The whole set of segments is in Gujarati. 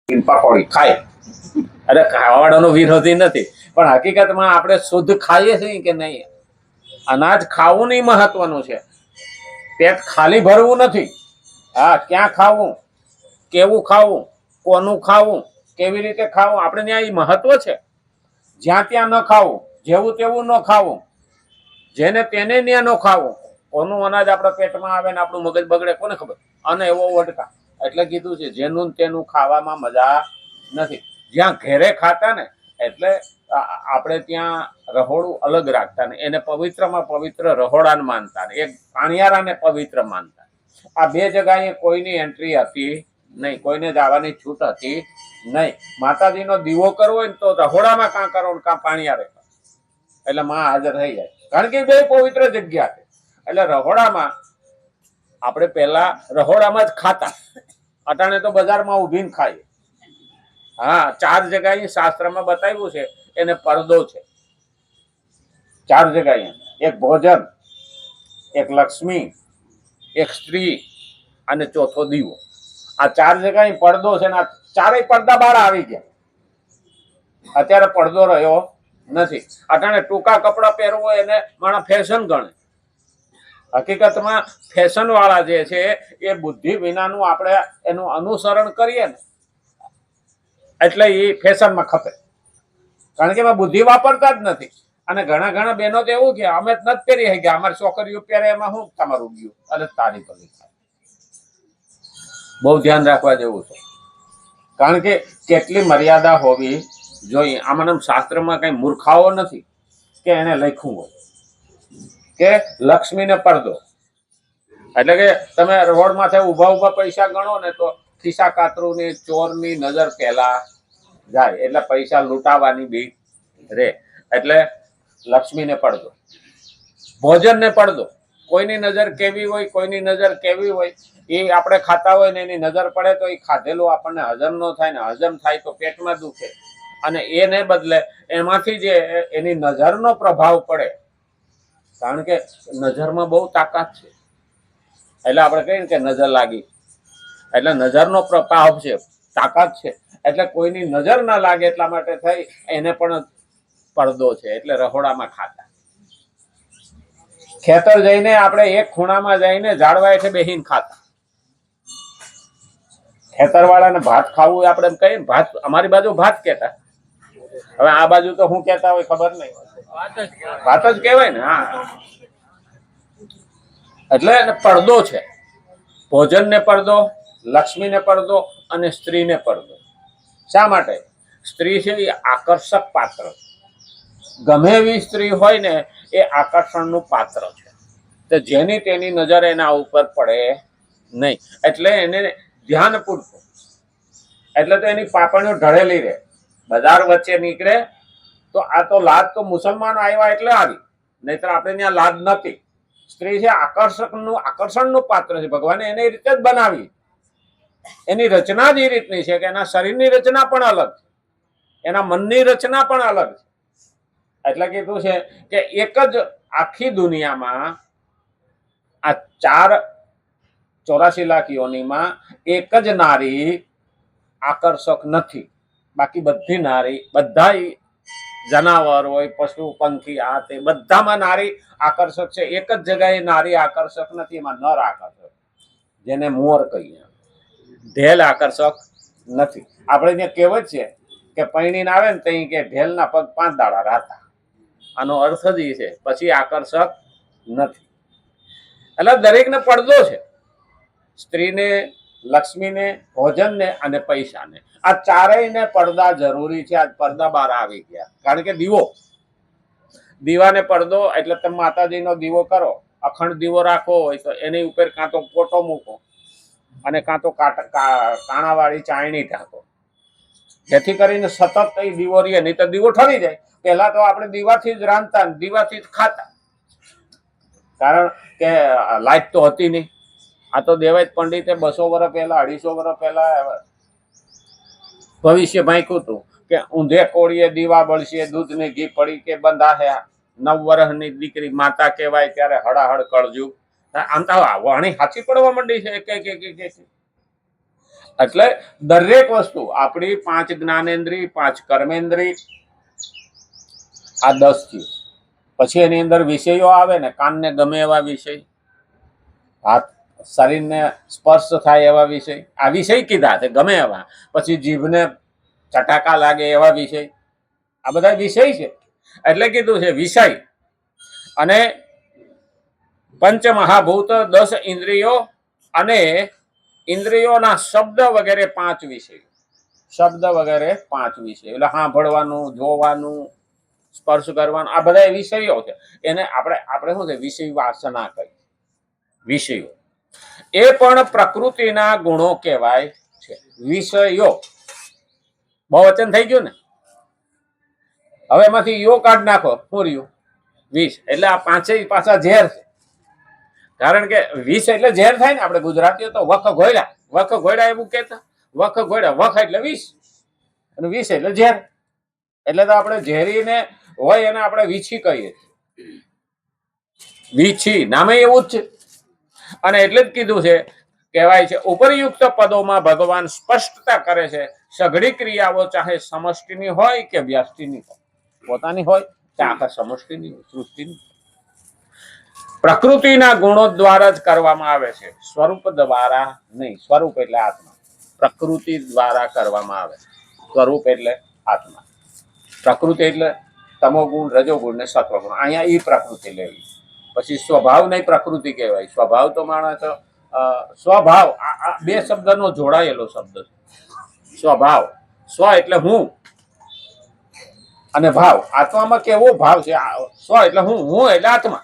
પકોડી ખાય. અરે ખાવાવાળાનો વિરોધી નથી, પણ હકીકતમાં આપણે શુદ્ધ ખાઈએ છીએ કે નહીં? અનાજ ખાવું નહીં મહત્વનું છે, પેટ ખાલી ભરવું નથી. હા, ક્યાં ખાવું, કેવું ખાવું, કોનું ખાવું, કેવી રીતે ખાવું, આપણે ત્યાં એ મહત્વ છે. જ્યાં ત્યાં ન ખાવું, જેવું તેવું ન ખાવું, જેને તેને ત્યાં ન ખાવું. કોનું અનાજ આપણા પેટમાં આવે ને આપણું મગજ બગડે કોને ખબર. અને એવો વટકા એટલે કીધું છે જેનું તેનું ખાવામાં મજા નથી. જ્યાં ઘેરે ખાતા ને એટલે આપણે ત્યાં રહોડું અલગ રાખતા ને એને પવિત્રમાં પવિત્ર રહોડાને માનતા ને એક પાણિયારાને પવિત્ર માનતા. આ બે જગ્યાએ કોઈની એન્ટ્રી હતી નહીં, કોઈને જવાની છૂટ હતી નહીં. માતાજીનો દીવો કરવો હોય ને તો રહોડામાં કાં કરો ને કાં પાણિયારે, એટલે માં હાજર થઈ જાય. કારણ કે બે પવિત્ર જગ્યા છે. એટલે રહોડામાં આપણે પહેલા રહોડામાં જ ખાતા, અટાણે તો બજારમાં ઊભીને ખાઈએ. હા, 4 જગ્યાએ શાસ્ત્રમાં બતાવ્યું છે એને પડદો છે. 4 જગ્યાએ, એક ભોજન, એક લક્ષ્મી, એક સ્ત્રી અને ચોથો દીવો. આ 4 જગ્યાએ પડદો છે ને આ ચારેય પડદા બહાર આવી ગયા. અત્યારે પડદો રહ્યો નથી. અટાણે ટૂંકા કપડા પહેરવો એને માણસ ફેશન ગણે. હકીકતમાં ફેશન વાળા જે છે એ બુદ્ધિ વિનાનું આપણે એનું અનુસરણ કરીએ ને એટલે એ ફેશનમાં ખપે. કારણ કે એમાં બુદ્ધિ વાપરતા જ નથી. અને ઘણા બહેનો તો એવું કે અમે જ નથી પહેરી ગયા, અમારી છોકરીઓ પહેરે એમાં શું તમારું ગયું અને તારી પગી થાય. બહુ ધ્યાન રાખવા જેવું છે. કારણ કે કેટલી મર્યાદા હોવી જોઈએ. આમાં શાસ્ત્રમાં કઈ મૂર્ખાઓ નથી કે એને લખ્યું હોય કે લક્ષ્મીને પડદો, એટલે કે તમે રોડમાંથી ઉભા પૈસા ગણો ને તો ખિસ્સા કાતરુની ચોરની નજર પહેલા જાય, એટલે પૈસા લૂંટાવાની બીક રે. એટલે લક્ષ્મીને પડદો. ભોજનને પડદો, કોઈની નજર કેવી હોય, કોઈની નજર કેવી હોય, એ આપણે ખાતા હોય ને એની નજર પડે તો એ ખાધેલું આપણને હજમ ન થાય ને હજમ થાય તો પેટમાં દુખે. અને એને બદલે એમાંથી જે એની નજરનો પ્રભાવ પડે, કારણ કે નજરમાં બહુ તાકાત છે. એટલે આપણે કહીએ કે નજર લાગી, એટલે નજરનો પ્રભાવ છે, તાકાત છે. એટલે કોઈની નજર ના લાગે એટલા માટે થઈ એને પણ પડદો છે. એટલે રહોડામાં ખાતા. ખેતર જઈને આપણે એક ખૂણામાં જઈને ઝાડવા હેઠે બેહીને ખાતા. ખેતર વાળાને ભાત ખાવું આપણે એમ કહીએ, ભાત અમારી બાજુ ભાત કહેતા. હવે આ બાજુ તો શું કહેતા હોય ખબર નહીં, ભાત જ કહેવાય ને. હા, એટલે પડદો છે. ભોજનને પડદો, લક્ષ્મીને પડદો અને સ્ત્રીને પડદો. શા માટે? સ્ત્રી છે એ આકર્ષક પાત્ર. ગમે એવી સ્ત્રી હોય ને એ આકર્ષણનું પાત્ર છે. તો જેની તેની નજર એના ઉપર પડે નહીં. એટલે એને ધ્યાનપૂર્વક, એટલે તો એની પાપણીઓ ઢળેલી રહે. બજાર વચ્ચે નીકળે તો આ તો લાદ તો મુસલમાનો આવ્યા એટલે આવી, નહીતર આપણે ત્યાં લાદ નથી. સ્ત્રી છે આકર્ષણનું પાત્ર છે. ભગવાને એને એ રીતે જ બનાવી. એની રચના જ એ રીતની છે કે એના શરીરની રચના પણ અલગ છે, એના મનની રચના પણ અલગ છે. એટલે કીધું છે કે એક જ આખી દુનિયામાં આ 84 લાખ યોનીમાં એક જ નારી આકર્ષક નથી. બાકી બધી નારી, બધા જનાવર હોય, પશુ પંખી, આ તે બધામાં નારી આકર્ષક છે. એક જ જગ્યાએ નારી આકર્ષક નથી, એમાં નર આકર્ષક, જેને મોર કહીએ. ઢેલ આકર્ષક નથી. આપણે ત્યાં કહેવત છે કે પૈણીને આવે ને ત્યાં કે ઢેલના પગ 5 દાડા રાતા. આનો અર્થ જ એ છે, પછી આકર્ષક નથી. એટલે દરેકને પડદો છે. સ્ત્રીને, લક્ષ્મીને, ભોજનને અને પૈસાને, આ ચારેયને પડદા જરૂરી છે. આ પડદા બહાર આવી ગયા. કારણ કે દીવાને પડદો, એટલે તમે માતાજીનો દીવો કરો, અખંડ દીવો રાખવો હોય તો એની ઉપર કાં તો પોટો મૂકો અને કાં તો કાણાવાળી ચાયણી ઢાંકો, જેથી કરીને સતત એ દીવો રહે. નહીં તો દીવો ઠરી જાય. પહેલા તો આપણે દીવાથી જ રાંધતા, દીવાથી જ ખાતા, કારણ કે લાઈટ તો હતી નહીં. આ તો દેવાય પંડિતે 200 વર્ષ પહેલા, 250 વર્ષ પહેલા ભવિષ્ય ભાંક્યું હતું કે ઊંધે કોળીએ દીવા બળશે, દૂધની ઘી પડી કે બંધા હે, 9 વર્ષની દીકરી માતા કહેવાય ત્યારે હળાહળ કળજુગ. આમ તો વાણી સાચી પડવા માંડી છે કે એટલે દરેક વસ્તુ આપણી 5 જ્ઞાનેન્દ્રિય, 5 કર્મેન્દ્રિય, આ 10 થયું. પછી એની અંદર વિષયો આવે ને, કાનને ગમે એવા વિષય, હાથ શરીરને સ્પર્શ થાય એવા વિષય, આ વિષય કીધા છે ગમે એવા. પછી જીભને ચટાકા લાગે એવા વિષય, આ બધા વિષય છે. એટલે કીધું છે વિષય. અને પંચ મહાભૂત, 10 ઇન્દ્રિયો અને ઇન્દ્રિયોના શબ્દ વગેરે 5 વિષય. શબ્દ વગેરે 5 વિષય એટલે સાંભળવાનું, જોવાનું, સ્પર્શ કરવાનું, આ બધા વિષયો છે. એને આપણે શું છે, વિષય વાસના કહી. વિષયો એ પણ પ્રકૃતિના ગુણો કહેવાય છે. વિષયો બહુવચન થઈ ગયું ને. હવે એમાંથી યો કાઢ નાખો, શું રહ્યું? વિષ. એટલે આ 5 પાછા ઝેર છે. કારણ કે વિષ એટલે ઝેર થાય ને. આપણે ગુજરાતીઓ તો વખ ઘોડ્યા, વખ ઘોડ્યા એવું કહેતા. વખ ઘોડ્યા, વખ એટલે વિષ અને વિષ એટલે ઝેર. એટલે તો આપણે ઝેરીને હોય એને આપણે વીછી કહીએ. વીછી નામે એવું જ છે. અને એટલે જ કીધું છે, કહેવાય છે ઉપરયુક્ત પદોમાં ભગવાન સ્પષ્ટતા કરે છે. સઘળી ક્રિયાઓ ચાહે સમષ્ટિની હોય કે વ્યષ્ટિની હોય, પોતાની હોય કે આખા સમષ્ટિની હોય, સૃષ્ટિની, પ્રકૃતિના ગુણો દ્વારા જ કરવામાં આવે છે, સ્વરૂપ દ્વારા નહીં. સ્વરૂપ એટલે આત્મા, પ્રકૃતિ દ્વારા કરવામાં આવે. સ્વરૂપ એટલે આત્મા. પ્રકૃતિ એટલે તમોગુણ, રજોગુણ ને સત્વગુણ. અહીંયા ઈ પ્રકૃતિ લેવી. પછી સ્વભાવ નહીં પ્રકૃતિ કહેવાય. સ્વભાવ તો માણસ સ્વભાવ, આ 2 શબ્દનો જોડાયેલો શબ્દ છે. સ્વભાવ, સ્વ એટલે હું અને ભાવ. આત્મામાં કેવો ભાવ છે? સ્વ એટલે હું એટલે આત્મા.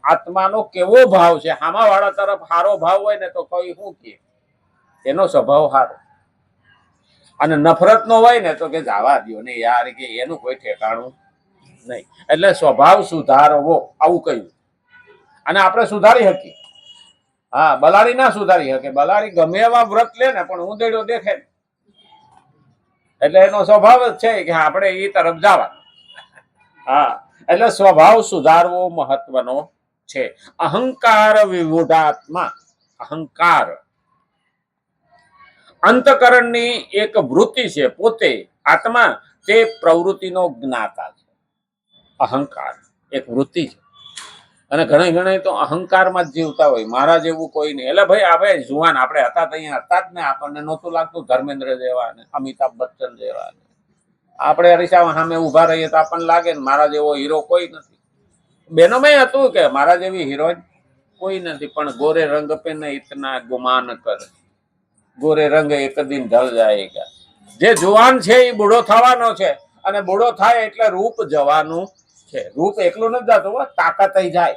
આત્માનો કેવો ભાવ છે? હામા વાળા તરફ સારો ભાવ હોય ને તો કોઈ શું કે એનો સ્વભાવ સારો, અને નફરત નો હોય ને તો કે જવા દો ને યાર, કે એનું કોઈ ઠેકાણું નહીં. એટલે સ્વભાવ સુધારવો, આવું કહ્યું. અને આપણે સુધારી શકીએ. હા, બલાડી ના સુધારી શકે. બલાડી ગમે એવા વ્રત લે ને, પણ ઉંદેડો દેખે ને એટલે એનો સ્વભાવ જ છે કે આપણે એ તરફ જવા. હા, એટલે સ્વભાવ સુધારવો મહત્વનો છે. અહંકાર વિમૂઢાત્મા. અહંકાર અંતકરણની એક વૃત્તિ છે. પોતે આત્મા તે પ્રવૃત્તિનો જ્ઞાતા છે. અહંકાર એક વૃત્તિ છે. અને ઘણા તો અહંકારમાં જ જીવતા હોય, મારા જેવું કોઈ નહીં. એટલે ભાઈ આપણે જુવાન આપણે હતા અહીંયા હતા જ ને, આપણને નહોતું લાગતું ધર્મેન્દ્ર જેવા ને અમિતાભ બચ્ચન જેવા ને. આપણે અરીસા સામે ઉભા રહીએ તો આપણને લાગે ને મારા જેવો હીરો કોઈ નથી. બેનોમાં હતું કે મારા જેવી હિરોઈન કોઈ નથી. પણ ગોરે રંગ પે ન ઇતના ગુમાન કર, ગોરે રંગ એક દિન ઢળ જાયેગા. જે જુવાન છે એ બુઢો થવાનો છે, અને બુઢો થાય એટલે રૂપ જવાનું છે. રૂપ એકલું નથી જતું, તાકાત જાય,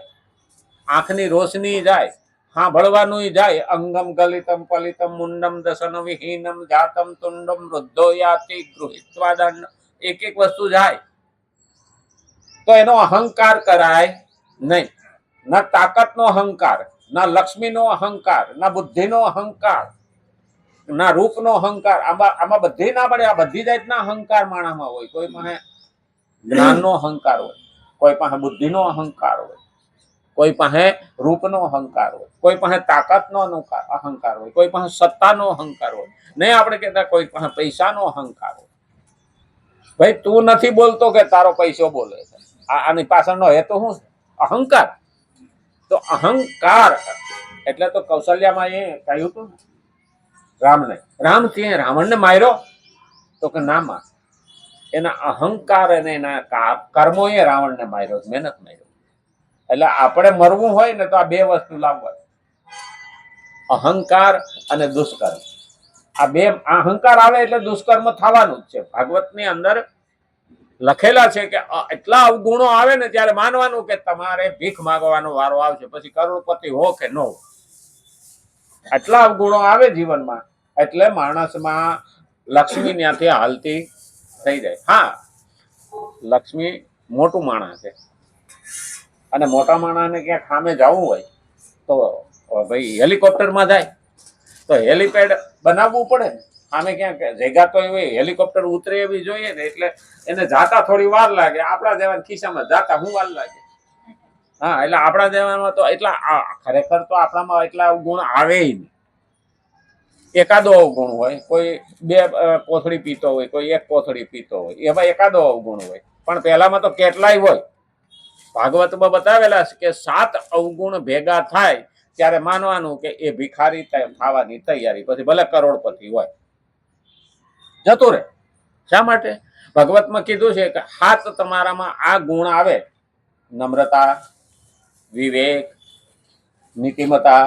આંખની રોશની જાય, સાંભળવાનું જાય. અંગમ ગલિતમ પલિતમ મુંડમ દસન વિહીનમ જાતમ તુંડમ વૃદ્ધો યાતિ ગૃહિત્વા દંડ. એક વસ્તુ જાય તો એનો અહંકાર કરાય નહીં. ના તાકાતનો અહંકાર, ના લક્ષ્મીનો અહંકાર, ના બુદ્ધિનો અહંકાર, ના રૂપનો અહંકાર. આમાં બધી ના પડે. આ બધી જાતના અહંકાર માણસમાં હોય. કોઈ પાસે જ્ઞાનનો અહંકાર હોય, કોઈ પાસે બુદ્ધિનો અહંકાર હોય, કોઈ પાસે રૂપનો અહંકાર હોય, કોઈ પાસે તાકાતનો અહંકાર હોય, કોઈ પાસે સત્તાનો અહંકાર હોય. નહીં આપણે કહેતા કોઈ પાસે પૈસાનો અહંકાર હોય. ભાઈ તું નથી બોલતો કે તારો પૈસો બોલે છે. આની પાછળનો હેતુ શું? અહંકાર. તો અહંકાર એટલે તો કૌશલ્યામાં એ કહ્યું હતું રામને, રામ ત્યાં રાવણને માર્યો તો કે ના માર. એના અહંકાર અને એના કર્મો એ રાવણને માર્યો, મહેનત માર્યો. એટલે આપણે મરવું હોય ને તો આ 2 વસ્તુ લાવવા, અહંકાર અને દુષ્કર્મ. આ 2 અહંકાર આવે એટલે દુષ્કર્મ થવાનું જ છે. ભાગવતની અંદર લખેલા છે કે એટલા અવગુણો આવે ને ત્યારે માનવાનું કે તમારે ભીખ માંગવાનો વારો આવશે, પછી કરોડપતિ હો કે ન હો. એટલા અવગુણો આવે જીવનમાં એટલે માણસમાં લક્ષ્મી ત્યાંથી હાલતી થઈ જાય. હા, લક્ષ્મી મોટું માણસ છે, અને મોટા માણસને ક્યાંક સામે જવું હોય તો ભાઈ હેલિકોપ્ટરમાં જાય તો હેલિપેડ બનાવવું પડે ને. સામે ક્યાંક જગ્યા તો એવી હેલિકોપ્ટર ઉતરે એવી જોઈએ ને, એટલે એને જાતા થોડી વાર લાગે. આપણા જેવા ખિસ્સામાં જાતા હું વાર લાગે? હા, એટલે આપણા જેવામાં તો એટલા ખરેખર તો આપણામાં એટલા ગુણ આવે નહીં. એકાદો અવગુણ હોય, કોઈ 2 કોથળી પીતો હોય, કોઈ 1 કોથળી પીતો હોય, એમાં એકાદો અવગુણ હોય. પણ પહેલામાં તો કેટલાય હોય. ભાગવતમાં બતાવેલા છે કે 7 અવગુણ ભેગા થાય ત્યારે માનવાનું કે એ ભિખારી થવાની તૈયારી, પછી ભલે કરોડપતિ હોય, જતો રહે. શા માટે? ભગવતમાં કીધું છે કે 7 તમારામાં આ ગુણ આવે, નમ્રતા, વિવેક, નીતિમતા,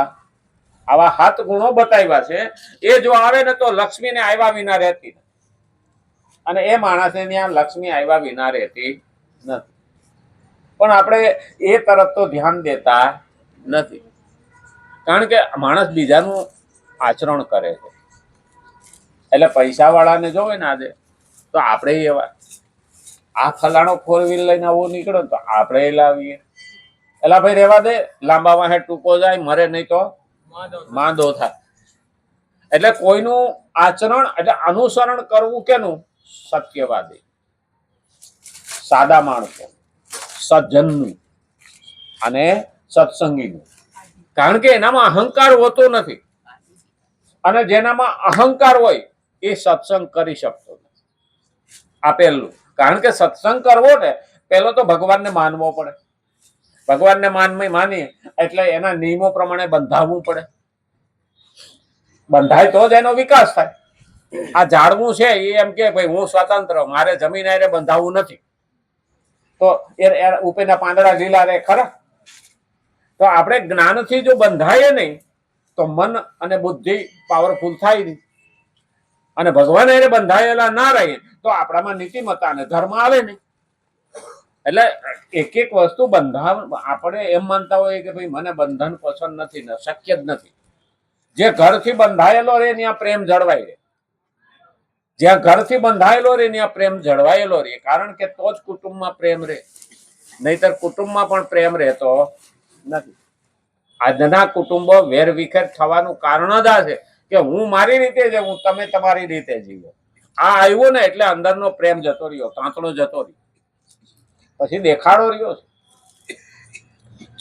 આવા 7 ગુણો બતાવ્યા છે. એ જો આવે ને તો લક્ષ્મીને આવ્યા વિના રહેતી નથી, અને એ માણસને ત્યાં લક્ષ્મી આવ્યા વિના રહેતી નથી. પણ આપણે એ તરફ તો ધ્યાન દેતા નથી, કારણ કે માણસ બીજાનું આચરણ કરે છે. એટલે પૈસા વાળાને જોવે ને આજે, તો આપણે એવા, આ ફલાણો 4 વ્હીલ લઈને આવો નીકળો તો આપણે લાવીએ. એલા ભાઈ રહેવા દે, લાંબા વાહે ટૂંકો જાય, મરે નહીં તો માંદો થાય. એટલે કોઈનું આચરણ એટલે અનુસરણ કરવું કેનું? સત્યવાદી, સાદા માણસો, સજ્જનનું અને સત્સંગીનું. કારણ કે એનામાં અહંકાર હોતો નથી, અને જેનામાં અહંકાર હોય એ સત્સંગ કરી શકતો નથી. આ પહેલું. કારણ કે સત્સંગ કરવો ને, પહેલો તો ભગવાનને માનવો પડે. ભગવાનને માનીએ એટલે એના નિયમો પ્રમાણે બંધાવવું પડે. બંધાય તો જ એનો વિકાસ થાય. આ ઝાડવું છે એ એમ કે ભાઈ હું સ્વતંત્ર, મારે જમીન આરે બંધાવવું નથી, તો એ ઉપરના પાંદડા લીલા રે ખરા? તો આપણે જ્ઞાનથી જો બંધાય નહીં તો મન અને બુદ્ધિ પાવરફુલ થાય નહીં, અને ભગવાન એને બંધાયેલા ના રહીએ તો આપણામાં નીતિમત્તા અને ધર્મ આવે નહીં. એટલે એક એક વસ્તુ બંધાવ, આપણે એમ માનતા હોઈએ કે ભાઈ મને બંધન પસંદ નથી, ને શક્ય જ નથી. જે ઘરથી બંધાયેલો રહે ત્યાં પ્રેમ જળવાઈ રહે. જ્યાં ઘરથી બંધાયેલો રહે ત્યાં પ્રેમ જળવાયેલો રહે, કારણ કે તો જ કુટુંબમાં પ્રેમ રહે. નહીતર કુટુંબમાં પણ પ્રેમ રહેતો નથી. આજના કુટુંબો વેરવિખેર થવાનું કારણ જ આ છે કે હું મારી રીતે જીવું, તમે તમારી રીતે જીવો. આ આવ્યું ને એટલે અંદરનો પ્રેમ જતો રહ્યો, તાંતણો જતો રહ્યો, પછી દેખાડો રહ્યો છે.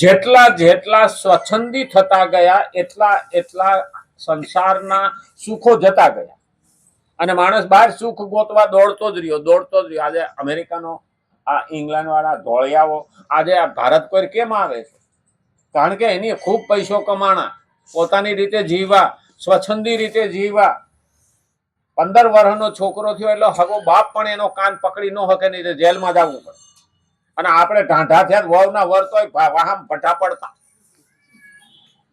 જેટલા જેટલા સ્વચ્છંદી થતા ગયા એટલા સંસારના સુખો જતા ગયા, અને માણસ બહાર સુખ ગોતવા દોડતો જ રહ્યો. આજે અમેરિકાનો આ ઇંગ્લેન્ડ વાળા ધોળિયાઓ આજે આ ભારત પર કેમ આવે છે? કારણ કે એની ખૂબ પૈસો કમાણા, પોતાની રીતે જીવવા, સ્વચ્છંદી રીતે જીવવા. 15 વર્ષનો છોકરો થયો એટલે હગો બાપ પણ એનો કાન પકડી ન શકે, નહીં તો જેલમાં જવું પડે. અને આપણે ઢાંઢા થયા વહુના વર તોય વાહમ ભઠ્ઠા પડતા,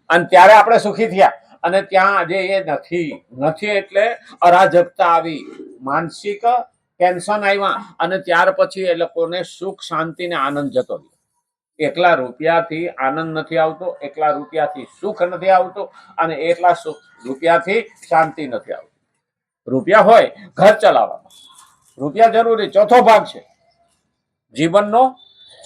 અને ત્યારે આપણે સુખી થયા. અને ત્યાં આજે એ નથી એટલે અરાજકતા આવી, માનસિક ટેન્શન આવ્યા, અને ત્યાર પછી એ લોકોને સુખ શાંતિ ને આનંદ જતો રહ્યો. એકલા રૂપિયાથી આનંદ નથી આવતો, એકલા રૂપિયાથી સુખ નથી આવતો, અને એકલા રૂપિયાથી શાંતિ નથી આવતી. રૂપિયા હોય ઘર ચલાવવામાં, રૂપિયા જરૂરી ચોથો ભાગ છે, જીવનનો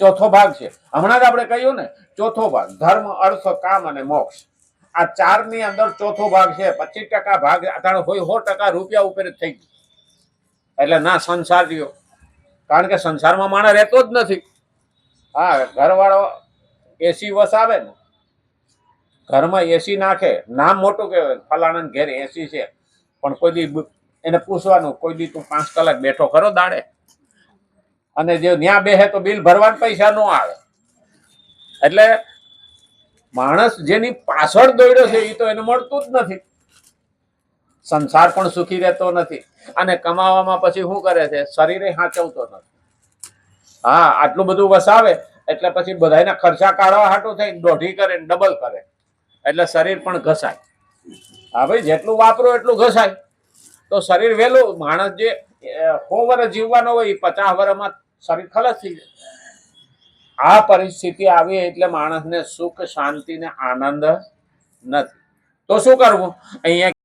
ચોથો ભાગ છે. હમણાં જ આપણે કહ્યું ને, ચોથો ભાગ ધર્મ, અર્થ, કામ અને મોક્ષ. આ 4 ની અંદર ચોથો ભાગ છે. 25% ભાગ હોય, 100% રૂપિયા ઉપર જ થઈ ગયું. એટલે ના સંસાર રહ્યો, કારણ કે સંસારમાં માણસ રહેતો જ નથી. હા, ઘરવાળો એસી વસાવે ને, ઘરમાં એસી નાખે, નામ મોટું કહેવાય, ફલાણા ઘેર એસી છે, પણ કોઈ દી એને પૂછવાનું, કોઈ દી તું 5 કલાક બેઠો ખરો દાડે? અને જે ન્યા બેહે તો બિલ ભરવાના પૈસા ન આવે. એટલે માણસ જેની પાછળ દોડ્યો છે એ તો એને મળતું જ નથી. સંસાર પણ સુખી રહેતો નથી, અને કમાવામાં પછી શું કરે છે? શરીરે સાચવતો નથી. હા, આટલું બધું વસાવે એટલે પછી બધાના ખર્ચા કાઢવા હાટું થઈ દોઢી કરે, ડબલ કરે, એટલે શરીર પણ ઘસાય. હા ભાઈ, જેટલું વાપરો એટલું ઘસાય. તો શરીર વહેલું, માણસ જે 100 વર્ષ જીવવાનો હોય એ 50 વર્ષમાં શરીર ખલાસ થઈ જાય. આ પરિસ્થિતિ આવી એટલે માણસને સુખ શાંતિ ને આનંદ નથી. તો શું કરવું? અહીંયા